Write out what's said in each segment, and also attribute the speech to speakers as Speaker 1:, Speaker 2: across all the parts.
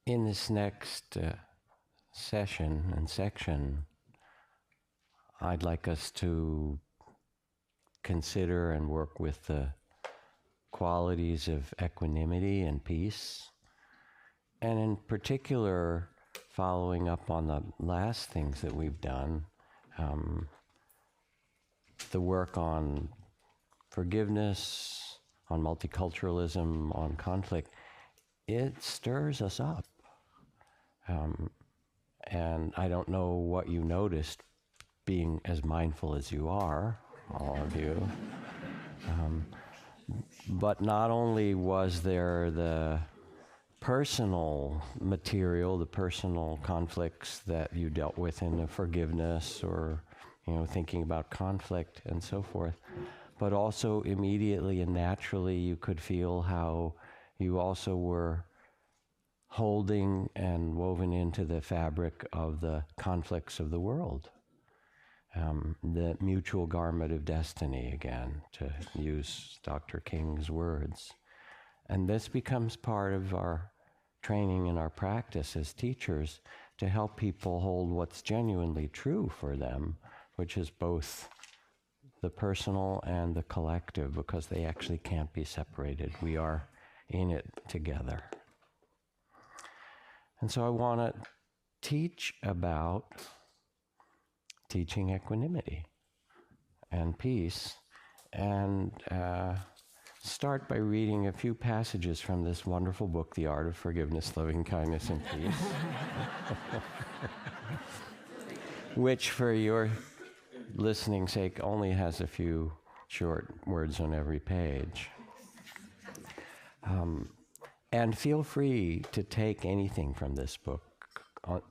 Speaker 1: In this next session and section, I'd like us to consider and work with the qualities of equanimity and peace, and in particular, following up on the last things that we've done, the work on forgiveness, on multiculturalism, on conflict, it stirs us up. And I don't know what you noticed being as mindful as you are, all of you. But not only was there the personal material, the personal conflicts that you dealt with in the forgiveness or, thinking about conflict and so forth, but also immediately and naturally you could feel how you also were holding and woven into the fabric of the conflicts of the world. The mutual garment of destiny, again, to use Dr. King's words. And this becomes part of our training and our practice as teachers to help people hold what's genuinely true for them, which is both the personal and the collective, because they actually can't be separated. We are in it together. And so I want to teach about teaching equanimity and peace, and start by reading a few passages from this wonderful book, The Art of Forgiveness, Loving Kindness, and Peace, which, for your listening sake, only has a few short words on every page. And feel free to take anything from this book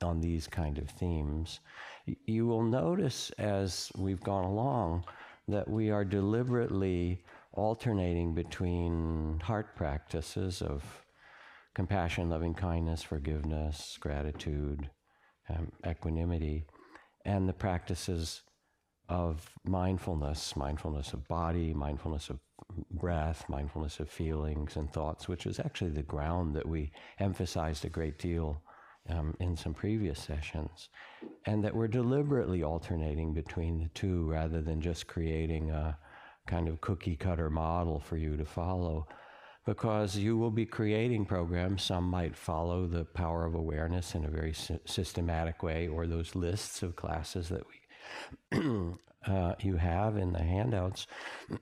Speaker 1: on these kind of themes. You will notice as we've gone along that we are deliberately alternating between heart practices of compassion, loving kindness, forgiveness, gratitude, equanimity, and the practices of mindfulness of body, mindfulness of breath, mindfulness of feelings and thoughts, which is actually the ground that we emphasized a great deal in some previous sessions, and that we're deliberately alternating between the two rather than just creating a kind of cookie-cutter model for you to follow, because you will be creating programs. Some might follow the power of awareness in a very systematic way, or those lists of classes that you have in the handouts.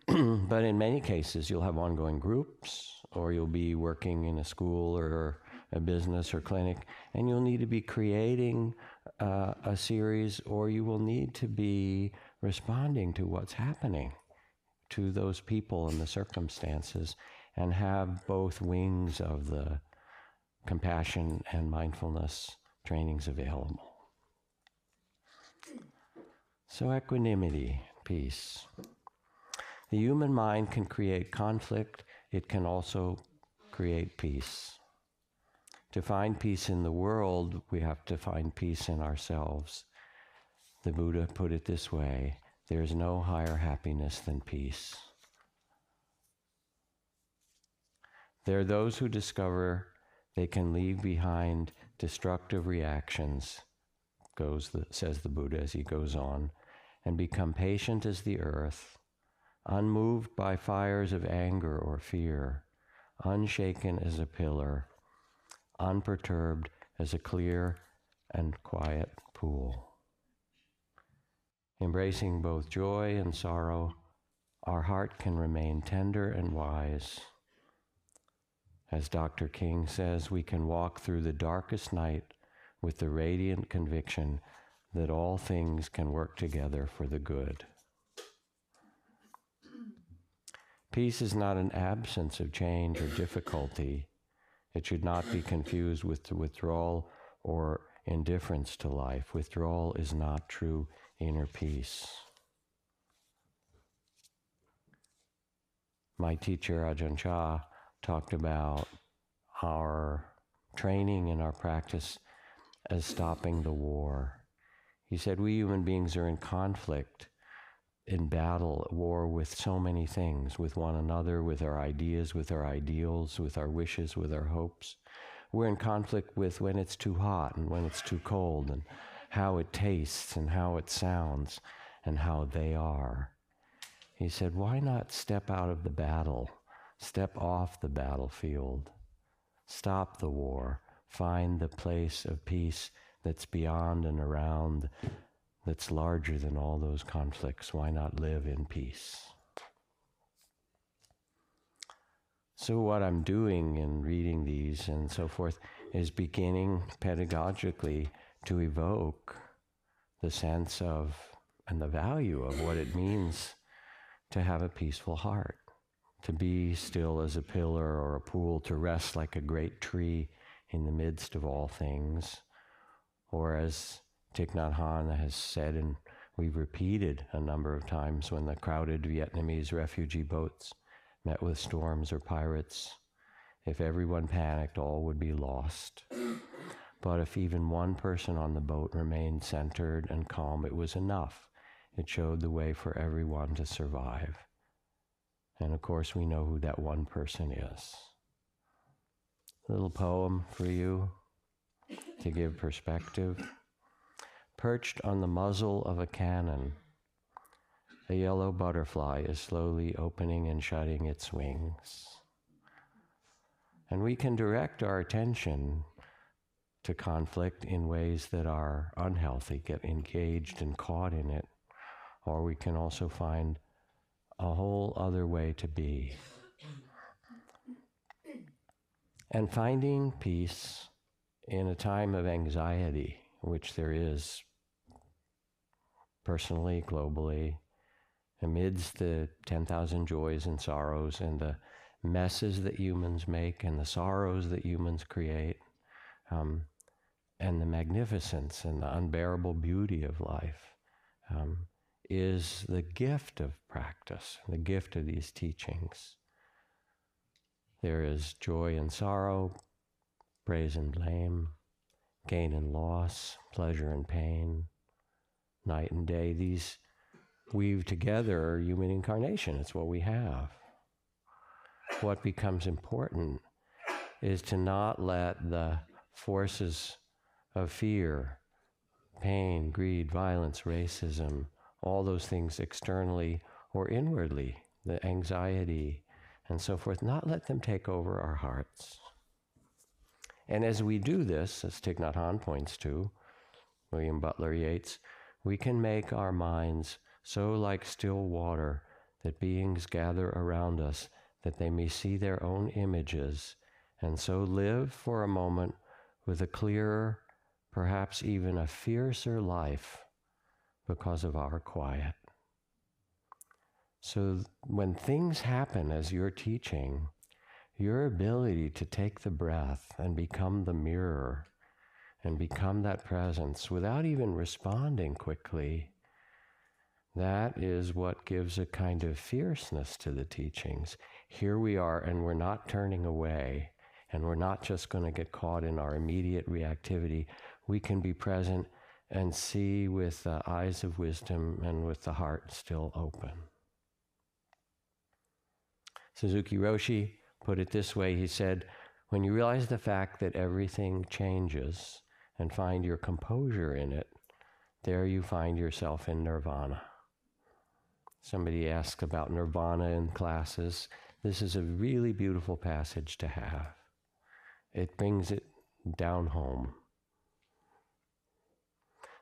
Speaker 1: But in many cases, you'll have ongoing groups, or you'll be working in a school or a business or clinic, and you'll need to be creating a series, or you will need to be responding to what's happening to those people and the circumstances, and have both wings of the compassion and mindfulness trainings available. So equanimity, peace. The human mind can create conflict. It can also create peace. To find peace in the world, we have to find peace in ourselves. The Buddha put it this way: there is no higher happiness than peace. There are those who discover they can leave behind destructive reactions, says the Buddha as he goes on, and become patient as the earth, unmoved by fires of anger or fear, unshaken as a pillar, unperturbed as a clear and quiet pool. Embracing both joy and sorrow, our heart can remain tender and wise. As Dr. King says, we can walk through the darkest night with the radiant conviction that all things can work together for the good. Peace is not an absence of change or difficulty. It should not be confused with withdrawal or indifference to life. Withdrawal is not true inner peace. My teacher, Ajahn Chah, talked about our training and our practice as stopping the war. He said, we human beings are in conflict, in battle, at war with so many things, with one another, with our ideas, with our ideals, with our wishes, with our hopes. we're in conflict with when it's too hot and when it's too cold, and how it tastes and how it sounds and how they are. He said, why not step out of the battle, step off the battlefield, stop the war, find the place of peace that's beyond and around, that's larger than all those conflicts. Why not live in peace? So what I'm doing in reading these and so forth is beginning pedagogically to evoke the sense of and the value of what it means to have a peaceful heart, to be still as a pillar or a pool, to rest like a great tree in the midst of all things. Or as Thich Nhat Hanh has said, and we've repeated a number of times, when the crowded Vietnamese refugee boats met with storms or pirates, if everyone panicked, all would be lost. But if even one person on the boat remained centered and calm, it was enough. It showed the way for everyone to survive. And of course, we know who that one person is. A little poem for you to give perspective. Perched on the muzzle of a cannon, a yellow butterfly is slowly opening and shutting its wings. And we can direct our attention to conflict in ways that are unhealthy, get engaged and caught in it, or we can also find a whole other way to be. And finding peace in a time of anxiety, which there is personally, globally, amidst the 10,000 joys and sorrows and the messes that humans make and the sorrows that humans create, and the magnificence and the unbearable beauty of life, is the gift of practice, the gift of these teachings. There is joy and sorrow, praise and blame, gain and loss, pleasure and pain, night and day. These weave together human incarnation. It's what we have. What becomes important is to not let the forces of fear, pain, greed, violence, racism, all those things externally or inwardly, the anxiety and so forth, not let them take over our hearts. And as we do this, as Thich Nhat Hanh points to, William Butler Yeats, we can make our minds so like still water that beings gather around us that they may see their own images, and so live for a moment with a clearer, perhaps even a fiercer life because of our quiet. So when things happen as you're teaching, your ability to take the breath and become the mirror and become that presence without even responding quickly, that is what gives a kind of fierceness to the teachings. Here we are, and we're not turning away, and we're not just going to get caught in our immediate reactivity. We can be present and see with the eyes of wisdom and with the heart still open. Suzuki Roshi put it this way. He said, when you realize the fact that everything changes and find your composure in it, there you find yourself in nirvana. Somebody asked about nirvana in classes. This is a really beautiful passage to have. It brings it down home.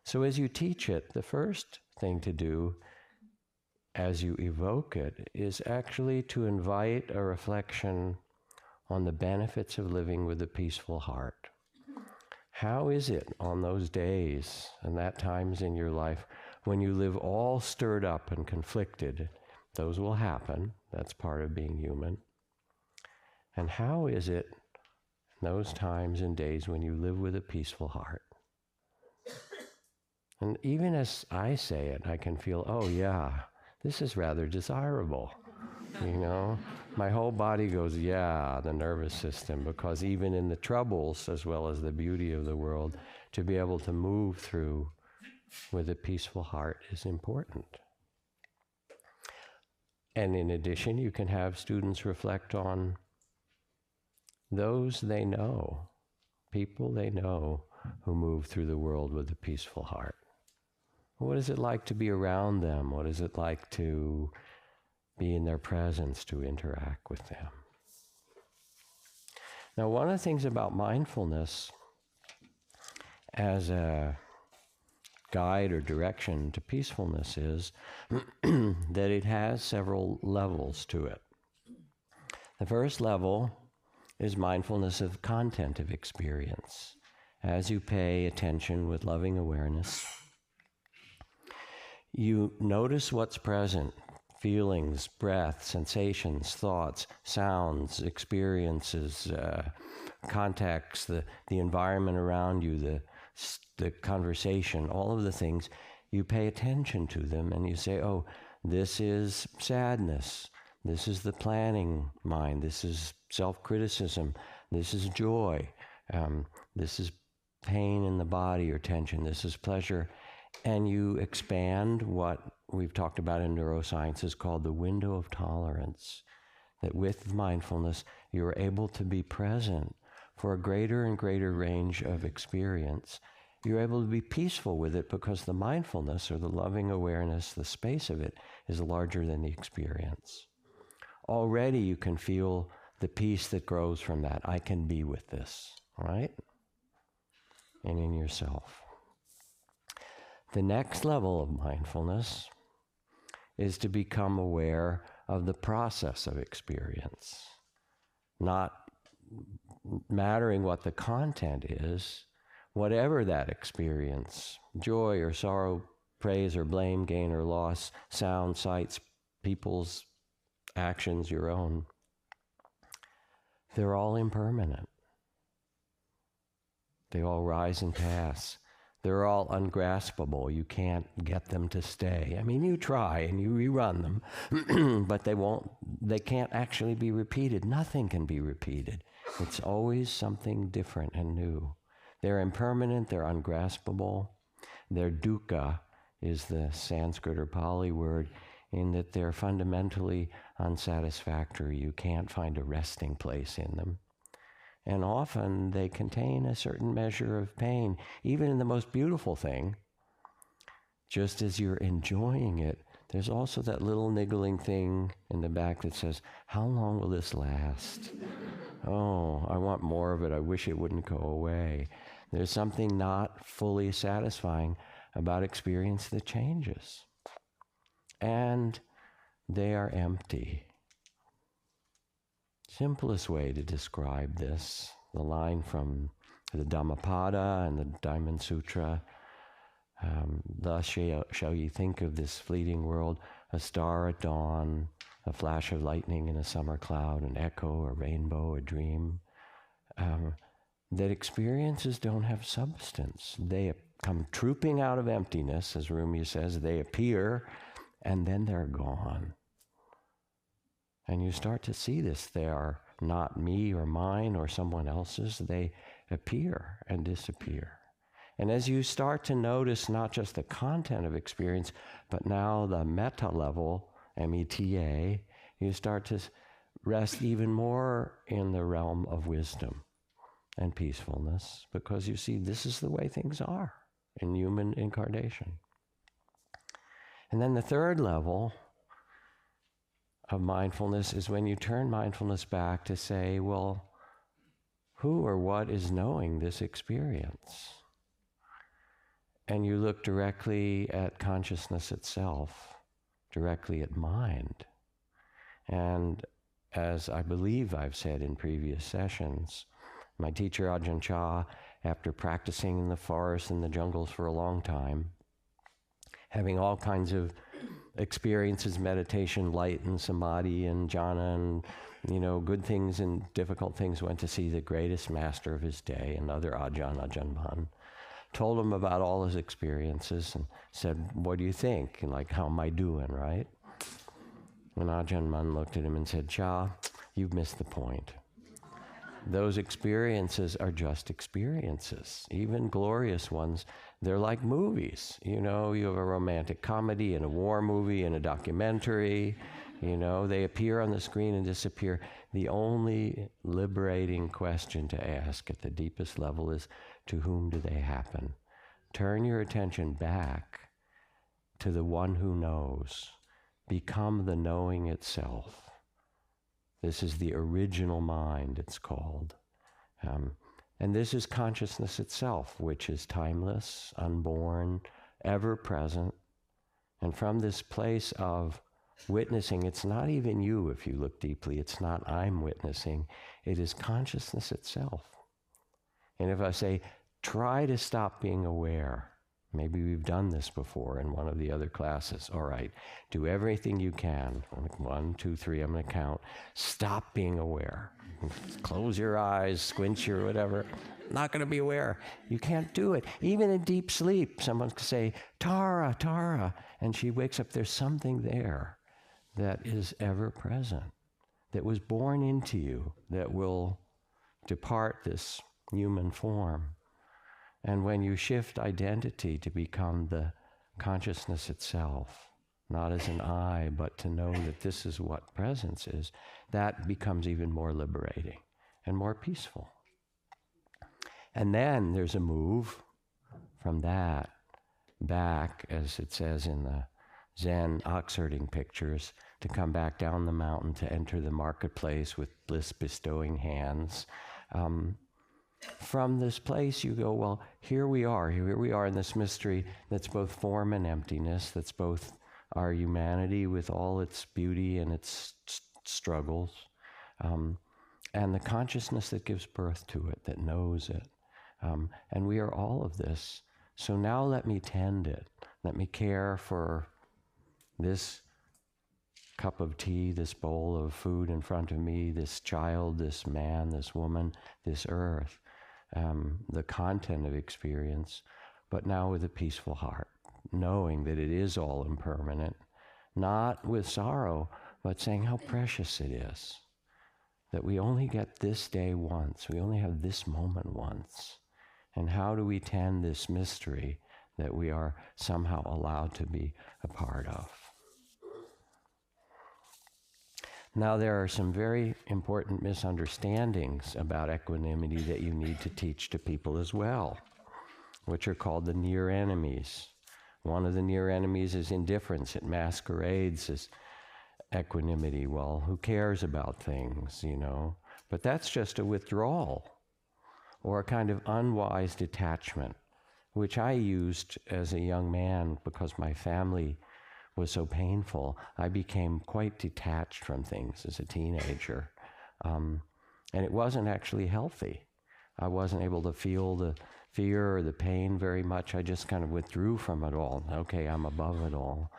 Speaker 1: So as you teach it, the first thing to do as you evoke it is actually to invite a reflection on the benefits of living with a peaceful heart. How is it on those days and that times in your life when you live all stirred up and conflicted? Those will happen. That's part of being human. And how is it in those times and days when you live with a peaceful heart? And even as I say it, I can feel, oh yeah, this is rather desirable. You know, my whole body goes, yeah, the nervous system, because even in the troubles, as well as the beauty of the world, to be able to move through with a peaceful heart is important. And in addition, you can have students reflect on those they know people they know who move through the world with a peaceful heart. What is it like to be around them? What is it like to be in their presence, to interact with them? Now, one of the things about mindfulness as a guide or direction to peacefulness is that it has several levels to it. The first level is mindfulness of content of experience. As you pay attention with loving awareness, you notice what's present: feelings, breath, sensations, thoughts, sounds, experiences, contacts, the environment around you, the conversation, all of the things. You pay attention to them and you say, oh, this is sadness. This is the planning mind. This is self-criticism. This is joy. This is pain in the body or tension. This is pleasure. And you expand what we've talked about in neuroscience is called the window of tolerance. That with mindfulness, you're able to be present for a greater and greater range of experience. You're able to be peaceful with it because the mindfulness or the loving awareness, the space of it, is larger than the experience. Already you can feel the peace that grows from that. I can be with this, right? And in yourself. The next level of mindfulness is to become aware of the process of experience. Not mattering what the content is, whatever that experience, joy or sorrow, praise or blame, gain or loss, sound, sights, people's actions, your own, they're all impermanent. They all rise and pass. They're all ungraspable. You can't get them to stay. I mean, you try and you rerun them, but they can't actually be repeated. Nothing can be repeated. It's always something different and new. They're impermanent, they're ungraspable. Their dukkha is the Sanskrit or Pali word, in that they're fundamentally unsatisfactory. You can't find a resting place in them. And often they contain a certain measure of pain. Even in the most beautiful thing, just as you're enjoying it, there's also that little niggling thing in the back that says, how long will this last? Oh, I want more of it. I wish it wouldn't go away. There's something not fully satisfying about experience that changes. And they are empty. Simplest way to describe this, the line from the Dhammapada and the Diamond Sutra, thus shall ye think of this fleeting world, a star at dawn, a flash of lightning in a summer cloud, an echo, a rainbow, a dream, that experiences don't have substance. They come trooping out of emptiness, as Rumi says, they appear, and then they're gone. And you start to see this. They are not me or mine or someone else's. They appear and disappear. And as you start to notice not just the content of experience, but now the meta level, M-E-T-A, you start to rest even more in the realm of wisdom and peacefulness, because you see this is the way things are in human incarnation. And then the third level of mindfulness is when you turn mindfulness back to say, well, who or what is knowing this experience? And you look directly at consciousness itself, directly at mind. And as I believe I've said in previous sessions, my teacher Ajahn Chah, after practicing in the forest and the jungles for a long time, having all kinds of experiences, meditation, light and samadhi and jhana and, good things and difficult things, went to see the greatest master of his day, another Ajahn Mun, told him about all his experiences and said, what do you think? And like, how am I doing, right? And Ajahn Mun looked at him and said, Cha, you've missed the point. Those experiences are just experiences, even glorious ones. They're like movies. You have a romantic comedy and a war movie and a documentary You know, they appear on the screen and disappear. The only liberating question to ask at the deepest level is, to whom do they happen? Turn your attention back to the one who knows. Become the knowing itself. This is the original mind, it's called. And this is consciousness itself, which is timeless, unborn, ever present. And from this place of witnessing, it's not even you if you look deeply. It's not I'm witnessing. It is consciousness itself. And if I say, try to stop being aware, maybe we've done this before in one of the other classes. All right, do everything you can. 1, 2, 3, I'm going to count. Stop being aware. Close your eyes, squint your whatever. Not going to be aware. You can't do it. Even in deep sleep, someone could say, Tara, Tara. And she wakes up. There's something there that is ever present, that was born into you, that will depart this human form. And when you shift identity to become the consciousness itself, not as an I, but to know that this is what presence is, that becomes even more liberating and more peaceful. And then there's a move from that back, as it says in the Zen ox-herding pictures, to come back down the mountain to enter the marketplace with bliss-bestowing hands. From this place you go, well, here we are in this mystery that's both form and emptiness, that's both our humanity with all its beauty and its struggles, and the consciousness that gives birth to it, that knows it. And we are all of this. So now let me tend it. Let me care for this cup of tea, this bowl of food in front of me, this child, this man, this woman, this earth, the content of experience, but now with a peaceful heart, knowing that it is all impermanent, not with sorrow, but saying how precious it is, that we only get this day once, we only have this moment once. And how do we tend this mystery that we are somehow allowed to be a part of? Now, there are some very important misunderstandings about equanimity that you need to teach to people as well, which are called the near enemies. One of the near enemies is indifference. It masquerades as equanimity. Well, who cares about things, you know? But that's just a withdrawal or a kind of unwise detachment, which I used as a young man because my family was so painful. I became quite detached from things as a teenager. And it wasn't actually healthy. I wasn't able to feel the fear or the pain very much. I just kind of withdrew from it all. Okay, I'm above it all.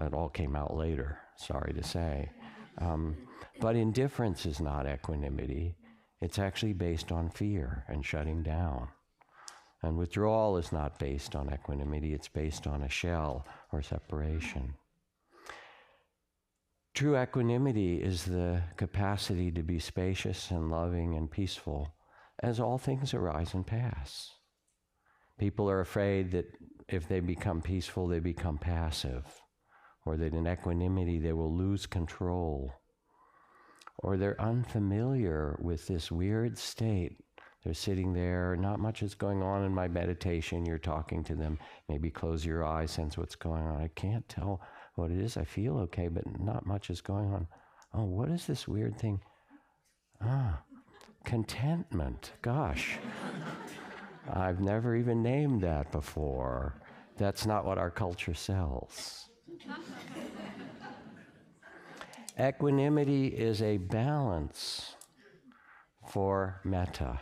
Speaker 1: It all came out later, sorry to say. But indifference is not equanimity. It's actually based on fear and shutting down. And withdrawal is not based on equanimity. It's based on a shell or separation. True equanimity is the capacity to be spacious and loving and peaceful as all things arise and pass. People are afraid that if they become peaceful, they become passive, or that in equanimity they will lose control, or they're unfamiliar with this weird state. They're sitting there, not much is going on in my meditation. You're talking to them, maybe close your eyes, sense what's going on. I can't tell what it is. I feel okay, but not much is going on. Oh, what is this weird thing? Contentment. Gosh, I've never even named that before. That's not what our culture sells. Equanimity is a balance for metta.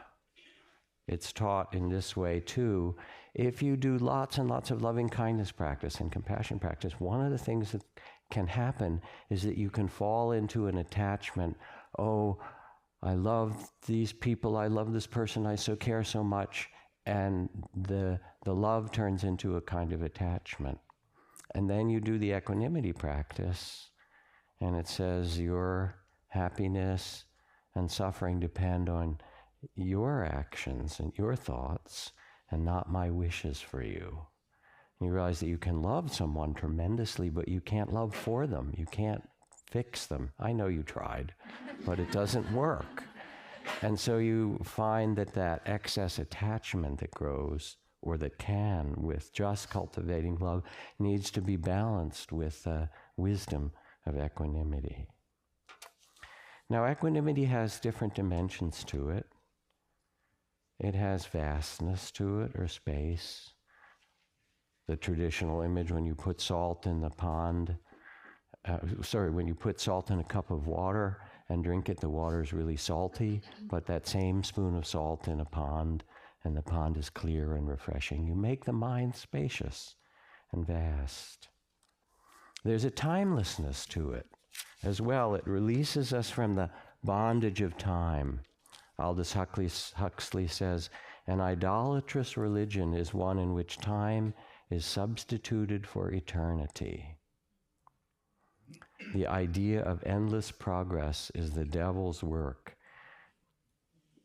Speaker 1: It's taught in this way too. If you do lots and lots of loving kindness practice and compassion practice, one of the things that can happen is that you can fall into an attachment. Oh, I love these people, I love this person, I so care so much, and the love turns into a kind of attachment. And then you do the equanimity practice, and it says your happiness and suffering depend on your actions and your thoughts and not my wishes for you. You realize that you can love someone tremendously, but you can't love for them. You can't fix them. I know you tried, but it doesn't work. And so you find that that excess attachment that grows, or that can, with just cultivating love, needs to be balanced with wisdom of equanimity. Now, equanimity has different dimensions to it. It has vastness to it, or space. The traditional image, when you put salt in the pond, when you put salt in a cup of water and drink it, the water is really salty, but that same spoon of salt in a pond, and the pond is clear and refreshing. You make the mind spacious and vast. There's a timelessness to it as well. It releases us from the bondage of time. Aldous Huxley says, an idolatrous religion is one in which time is substituted for eternity. The idea of endless progress is the devil's work,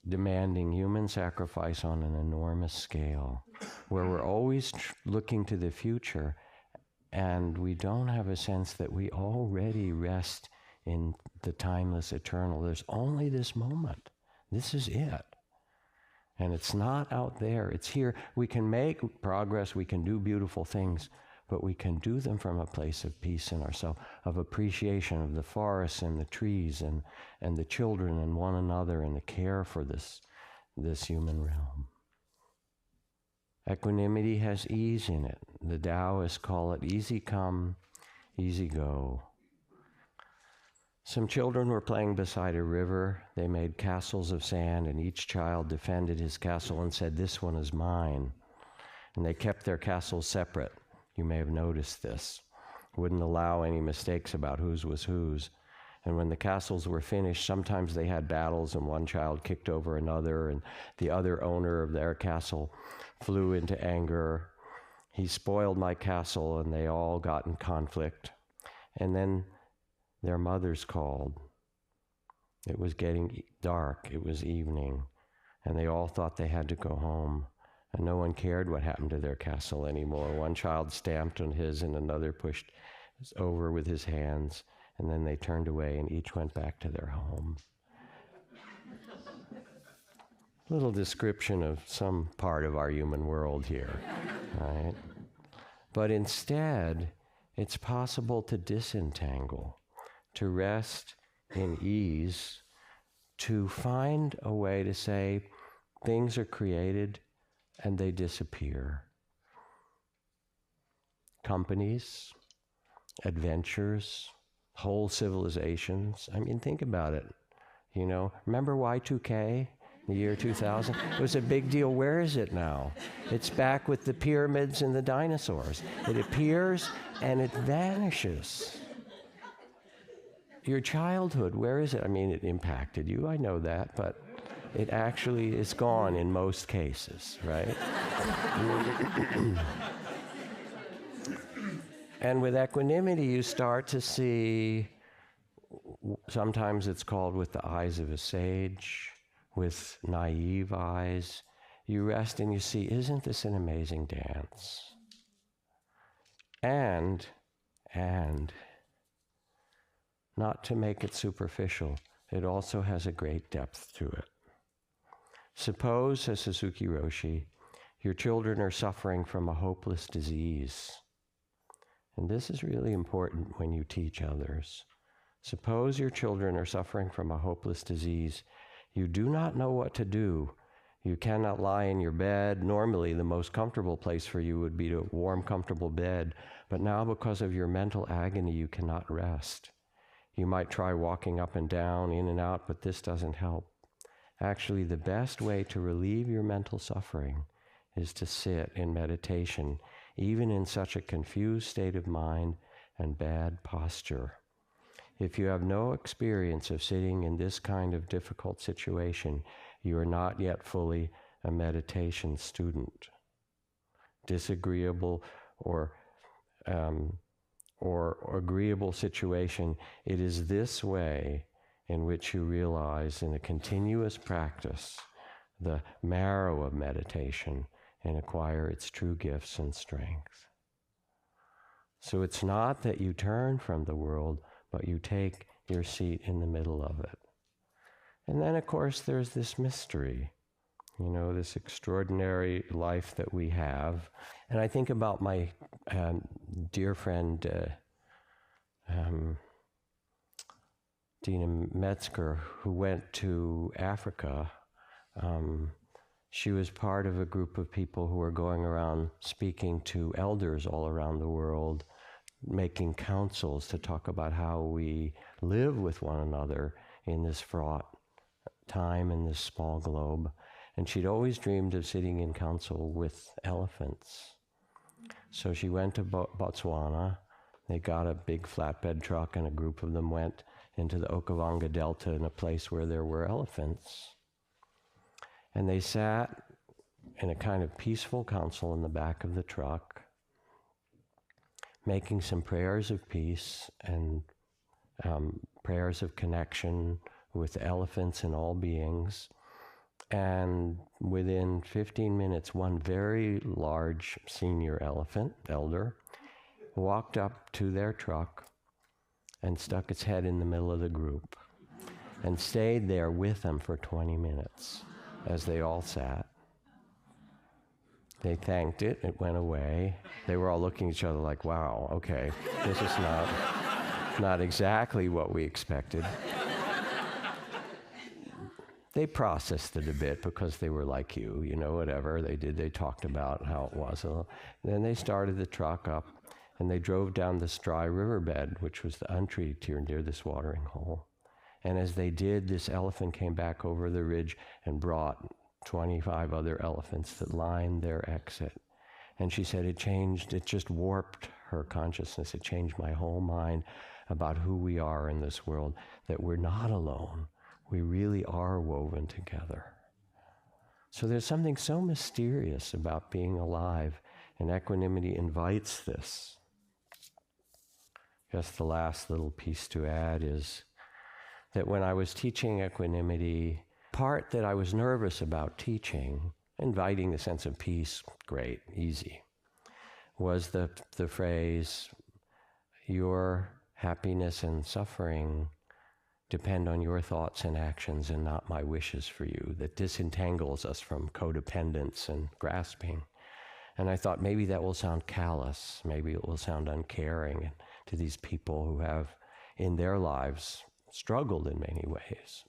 Speaker 1: demanding human sacrifice on an enormous scale, where we're always looking to the future, and we don't have a sense that we already rest in the timeless eternal. There's only this moment. This is it. And it's not out there. It's here. We can make progress. We can do beautiful things, but we can do them from a place of peace in ourselves, of appreciation of the forests and the trees and the children and one another, and the care for this human realm. Equanimity has ease in it. The Taoists call it easy come, easy go. Some children were playing beside a river. They made castles of sand, and each child defended his castle and said, "This one is mine." And they kept their castles separate. You may have noticed this. Wouldn't allow any mistakes about whose was whose. And when the castles were finished, sometimes they had battles, and one child kicked over another, and the other owner of their castle flew into anger. He spoiled my castle, and they all got in conflict. And then their mothers called. It was getting dark. It was evening, and they all thought they had to go home. And no one cared what happened to their castle anymore. One child stamped on his, and another pushed over with his hands. And then they turned away, and each went back to their home. Little description of some part of our human world here, right? But instead, it's possible to disentangle, to rest in ease, to find a way to say things are created and they disappear. Companies, adventures, whole civilizations. I mean, think about it. You know, remember Y2K, the year 2000? It was a big deal. Where is it now? It's back with the pyramids and the dinosaurs. It appears and it vanishes. Your childhood, where is it? I mean, it impacted you, I know that, but it actually is gone in most cases, right? And with equanimity, you start to see, sometimes it's called with the eyes of a sage, with naive eyes. You rest and you see, isn't this an amazing dance? And not to make it superficial, it also has a great depth to it. Suppose, says Suzuki Roshi, your children are suffering from a hopeless disease. And this is really important when you teach others. Suppose your children are suffering from a hopeless disease. You do not know what to do. You cannot lie in your bed. Normally, the most comfortable place for you would be a warm, comfortable bed. But now, because of your mental agony, you cannot rest. You might try walking up and down, in and out, but this doesn't help. Actually, the best way to relieve your mental suffering is to sit in meditation, even in such a confused state of mind and bad posture. If you have no experience of sitting in this kind of difficult situation, you are not yet fully a meditation student. Disagreeable or agreeable situation, it is this way in which you realize in a continuous practice the marrow of meditation and acquire its true gifts and strength. So it's not that you turn from the world, but you take your seat in the middle of it. And then, of course, there's this mystery, this extraordinary life that we have. And I think about my dear friend, Dina Metzger, who went to Africa. She was part of a group of people who were going around speaking to elders all around the world, making councils to talk about how we live with one another in this fraught time in this small globe. And she'd always dreamed of sitting in council with elephants. So she went to Botswana. They got a big flatbed truck, and a group of them went into the Okavango Delta in a place where there were elephants. And they sat in a kind of peaceful council in the back of the truck, making some prayers of peace and prayers of connection with elephants and all beings. And within 15 minutes, one very large senior elder, walked up to their truck and stuck its head in the middle of the group and stayed there with them for 20 minutes as they all sat. They thanked it, it went away. They were all looking at each other like, wow, okay, this is not exactly what we expected. They processed it a bit because they were like you, whatever they did, they talked about how it was. Then they started the truck up, and they drove down this dry riverbed, which was the untreated here near this watering hole. And as they did, this elephant came back over the ridge and brought 25 other elephants that lined their exit. And she said it just warped her consciousness. It changed my whole mind about who we are in this world, that we're not alone. We really are woven together. So there's something so mysterious about being alive, and equanimity invites this. Just the last little piece to add is that when I was teaching equanimity, part that I was nervous about teaching, inviting the sense of peace, great, easy, was the phrase, your happiness and suffering depend on your thoughts and actions and not my wishes for you, that disentangles us from codependence and grasping. And I thought maybe that will sound callous, maybe it will sound uncaring to these people who have in their lives struggled in many ways.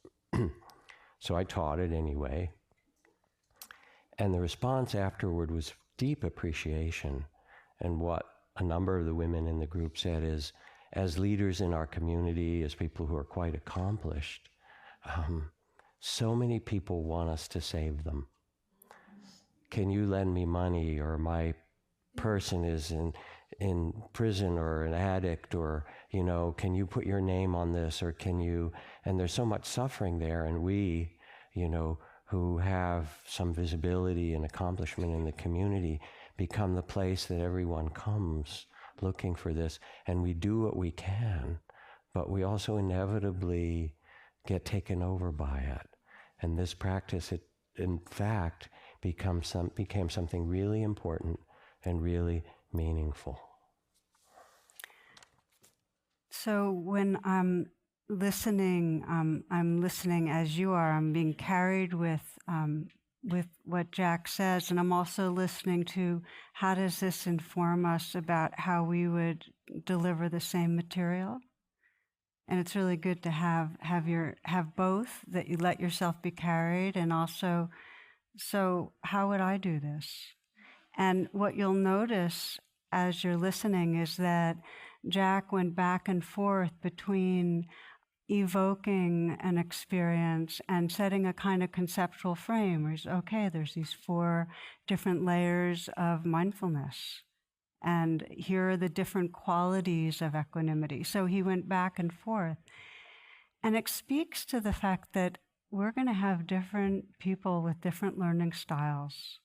Speaker 1: So I taught it anyway. And the response afterward was deep appreciation. And what a number of the women in the group said is, as leaders in our community, as people who are quite accomplished, so many people want us to save them. Can you lend me money? Or my person is in prison or an addict, or, can you put your name on this, or can you, and there's so much suffering there, and we, who have some visibility and accomplishment in the community, become the place that everyone comes looking for this, and we do what we can, but we also inevitably get taken over by it. And this practice, it in fact became something really important and really meaningful.
Speaker 2: So when I'm listening as you are. I'm being carried with what Jack says, and I'm also listening to how does this inform us about how we would deliver the same material. And it's really good to have both, that you let yourself be carried, and also, so how would I do this? And what you'll notice as you're listening is that Jack went back and forth between evoking an experience and setting a kind of conceptual frame where he's, okay, there's these 4 different layers of mindfulness, and here are the different qualities of equanimity. So he went back and forth. And it speaks to the fact that we're going to have different people with different learning styles.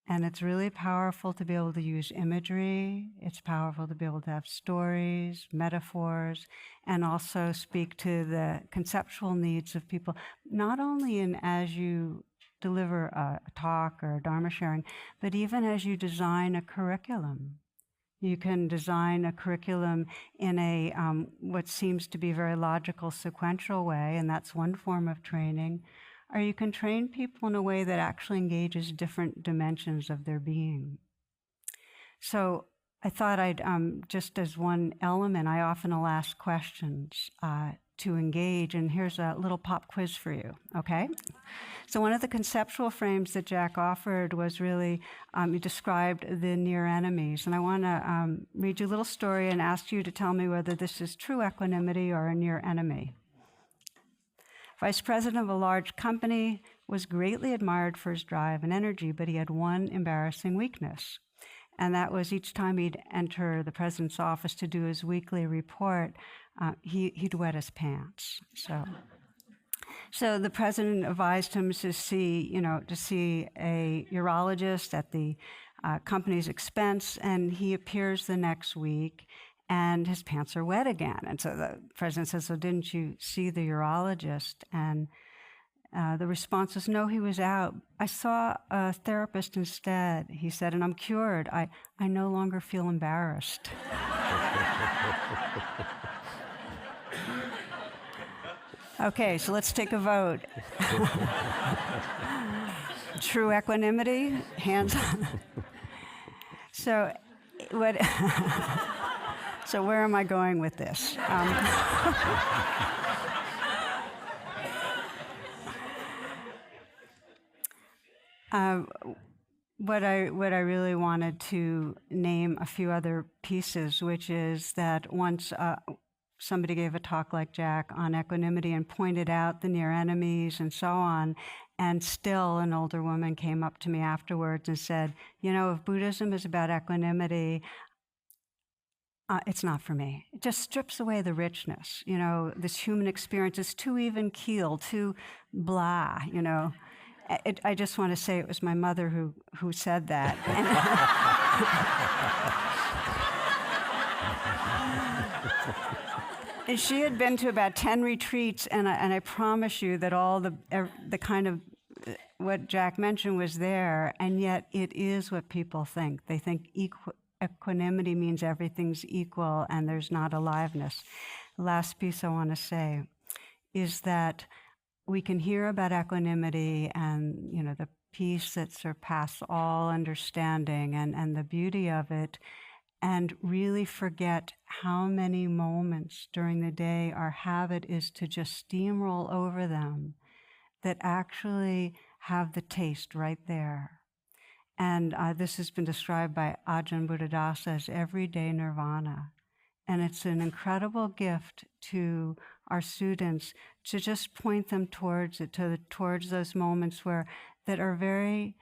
Speaker 2: And it's really powerful to be able to use imagery. It's powerful to be able to have stories, metaphors, and also speak to the conceptual needs of people, not only in as you deliver a talk or a Dharma sharing, but even as you design a curriculum. You can design a curriculum in a what seems to be a very logical, sequential way, and that's one form of training. Or you can train people in a way that actually engages different dimensions of their being. So I thought I'd, just as one element, I often will ask questions to engage, and here's a little pop quiz for you, okay? So one of the conceptual frames that Jack offered was really, he described the near enemies, and I want to read you a little story and ask you to tell me whether this is true equanimity or a near enemy. Vice president of a large company, was greatly admired for his drive and energy, but he had one embarrassing weakness. And that was each time he'd enter the president's office to do his weekly report, he'd wet his pants. So the president advised him to see a urologist at the company's expense, and he appears the next week, and his pants are wet again. And so the president says, "So didn't you see the urologist?" And the response was, "No, he was out. I saw a therapist instead," he said, "and I'm cured. I no longer feel embarrassed." Okay, so let's take a vote. True equanimity, hands on. So what? So where am I going with this? What I really wanted to name a few other pieces, which is that once somebody gave a talk like Jack on equanimity and pointed out the near enemies and so on, and still an older woman came up to me afterwards and said, if Buddhism is about equanimity, it's not for me. It just strips away the richness. This human experience is too even keel, too blah, I just want to say it was my mother who said that. And she had been to about 10 retreats, and I promise you that all the kind of what Jack mentioned was there, and yet it is what people think. They think equanimity means everything's equal and there's not aliveness. The last piece I want to say is that we can hear about equanimity and the peace that surpasses all understanding and the beauty of it, and really forget how many moments during the day our habit is to just steamroll over them that actually have the taste right there. And this has been described by Ajahn Buddhadasa as everyday nirvana. And it's an incredible gift to our students to just point them towards it, towards those moments that are very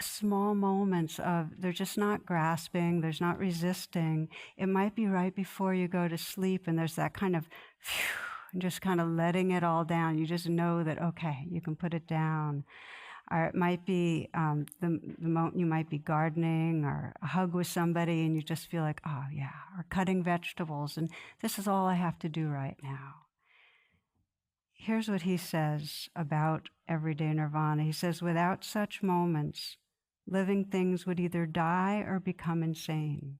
Speaker 2: small moments of, they're just not grasping, there's not resisting. It might be right before you go to sleep, and there's that kind of phew, just kind of letting it all down. You just know that, okay, you can put it down. Or it might be the moment you might be gardening or a hug with somebody and you just feel like, oh yeah, or cutting vegetables, and this is all I have to do right now. Here's what he says about everyday nirvana. He says, without such moments, living things would either die or become insane.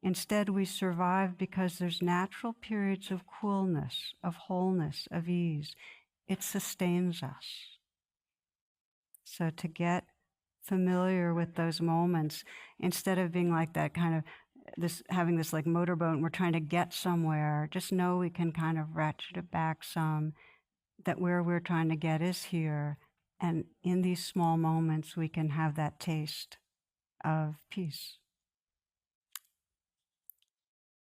Speaker 2: Instead, we survive because there's natural periods of coolness, of wholeness, of ease. It sustains us. So to get familiar with those moments, instead of being like that kind of having this like motorboat and we're trying to get somewhere, just know we can kind of ratchet it back some, that where we're trying to get is here. And in these small moments, we can have that taste of peace.